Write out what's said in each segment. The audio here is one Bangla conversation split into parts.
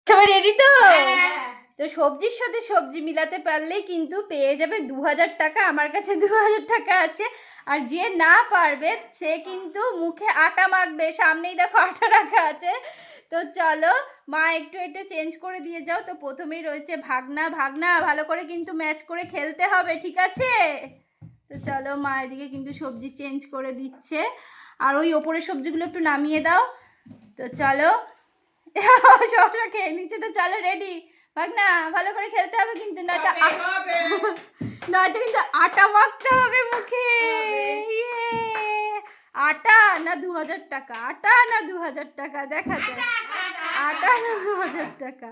সবাই রেডি তো? তো সবজির সাথে সবজি মিলাতে পারলেই কিন্তু পেয়ে যাবে 2000 টাকা। আমার কাছে 2000 টাকা আছে। আর যে না পারবে সে কিন্তু মুখে আটা মাখবে। সামনেই দেখো আটা রাখা আছে। তো চলো মা একটু এটা চেঞ্জ করে দিয়ে যাও। তো প্রথমেই রয়েছে ভাগনা। ভাগনা ভালো করে কিন্তু ম্যাচ করে খেলতে হবে, ঠিক আছে? তো চলো মা এদিকে কিন্তু সবজি চেঞ্জ করে দিচ্ছে। আর ওই ওপরের সবজিগুলো একটু নামিয়ে দাও। তো চলো শশা খেয়ে নিচ্ছে। তো চলো রেডি। ভাগনা ভালো করে খেলতে হবে কিন্তু, নয়তো নয়তো কিন্তু আটা মাখতে হবে মুখে। আটা না 2000 টাকা, আটা না 2000 টাকা, দেখা যায়। আটা না 2000 টাকা।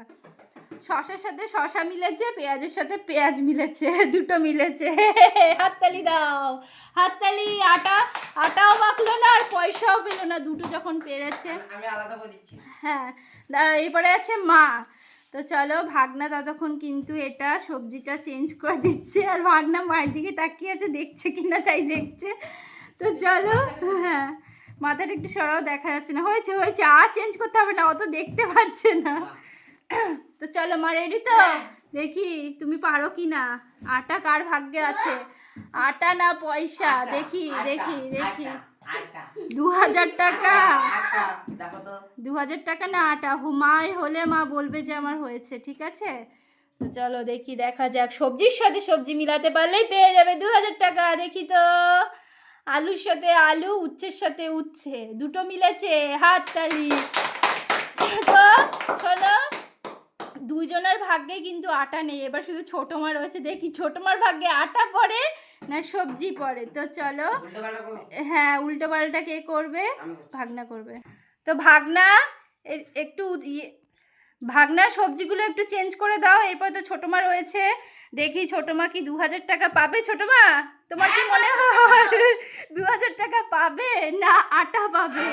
শশার সাথে শশা মিলেছে, পেঁয়াজের সাথে পেঁয়াজ মিলেছে, দুটো মিলেছে। হাততালি দাও, হাততালি। আটাও মাখলো না আর পয়সাও পেলো না, দুটো যখন পেরেছে। আমি আলাদা করে দিচ্ছি। হ্যাঁ দাঁড়া, এরপরে আছে মা। তো চলো ভাগনা ততক্ষণ কিন্তু এটা সবজিটা চেঞ্জ করে দিচ্ছে। আর ভাগনা মায়ের দিকে তাকিয়ে আছে, দেখছে কিনা তাই দেখছে। তো চলো, হ্যাঁ মাথাটা একটু সরাও, দেখা যাচ্ছে না। হয়েছে হয়েছে, আর চেঞ্জ করতে হবে না, অত দেখতে পাচ্ছে না। তো চলো মা রেডি তো? দেখি তুমি পারো কি না। আটা কার ভাগ্যে আছে, আটা না পয়সা? দেখি দেখি দেখি। 2000 টাকা, 2000 টাকা না আটা। মায় হলে মা বলবে যে আমার হয়েছে, ঠিক আছে? তো চলো দেখি, দেখা যাক। সবজির সাথে সবজি মিলাতে পারলেই পেয়ে যাবে 2000 টাকা। দেখি তো। আলুর সাথে আলু, উচ্ছের সাথে উচ্ছে, দুটো মিলেছে। হাততালি। তো শোনো, দুইজনের ভাগ্যে কিন্তু আটা নেই। এবার শুধু ছোট মা রয়েছে। দেখি ছোট মার ভাগ্যে আটা পড়ে না সবজি পড়ে। তো চলো, হ্যাঁ উল্টো পাল্টা কে করবে? ভাগনা করবে। তো ভাগনা একটু ভাগনা সবজিগুলো একটু চেঞ্জ করে দাও। এরপর তো ছোট মা রয়েছে। দেখি ছোট মা কি 2000 টাকা পাবে? ছোট মা তোমার কি মনে হয় 2000 টাকা পাবে না আটা পাবে?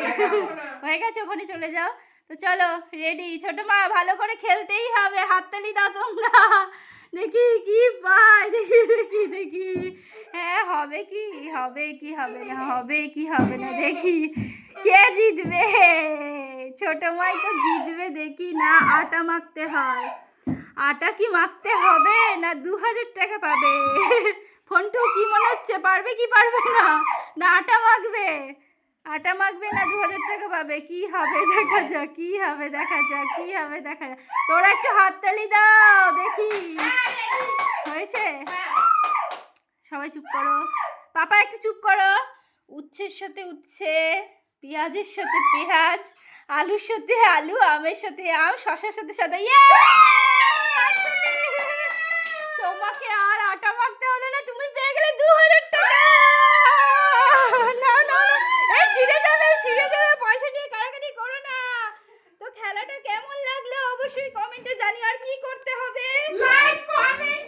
হয়ে গেছে, ওখানে চলে যাও। তো চলো রেডি। ছোট মা ভালো করে খেলতেই হবে, হাততালি দাও তোমরা। দেখি কি পাই, দেখি দেখি দেখি। হ্যাঁ হবে কি হবে কি হবে না, হবে কি হবে না, দেখি কে জিতবে। ছোট মাই তো জিতবে। দেখি না, আটা মাখতে হয়। আটা কি মাখতে হবে না 2000 টাকা পাবে? ফোনটু কি মনে হচ্ছে, পারবে কি পারবে না? না আটা মাখবে? আটা মাখবে না 2000 টাকা পাবে? কি হবে দেখা যাক, কি হবে দেখা যাক, কি হবে দেখা যাক। তোরা একটু হাততালি দাও দেখি। হয়েছে? সবাই চুপ করো। পাপা একটু চুপ করো। উচ্ছের সাথে উচ্ছে, পেঁয়াজের সাথে পেঁয়াজ, আলুর সাথে আলু, আমের সাথে আম, শশার সাথে শসা। তোমাকে আর আটা মাখতে হলো না, তুমি পেয়ে গেলে 2000 টাকা। না না, এই ছিঁড়ে যাবে, ছিঁড়ে যাবে। পয়সা নিয়ে কাড়াকাড়ি করো না। তো খেলাটা কেমন লাগলো অবশ্যই কমেন্টে জানিও। আর কি করতে হবে? Like, comment,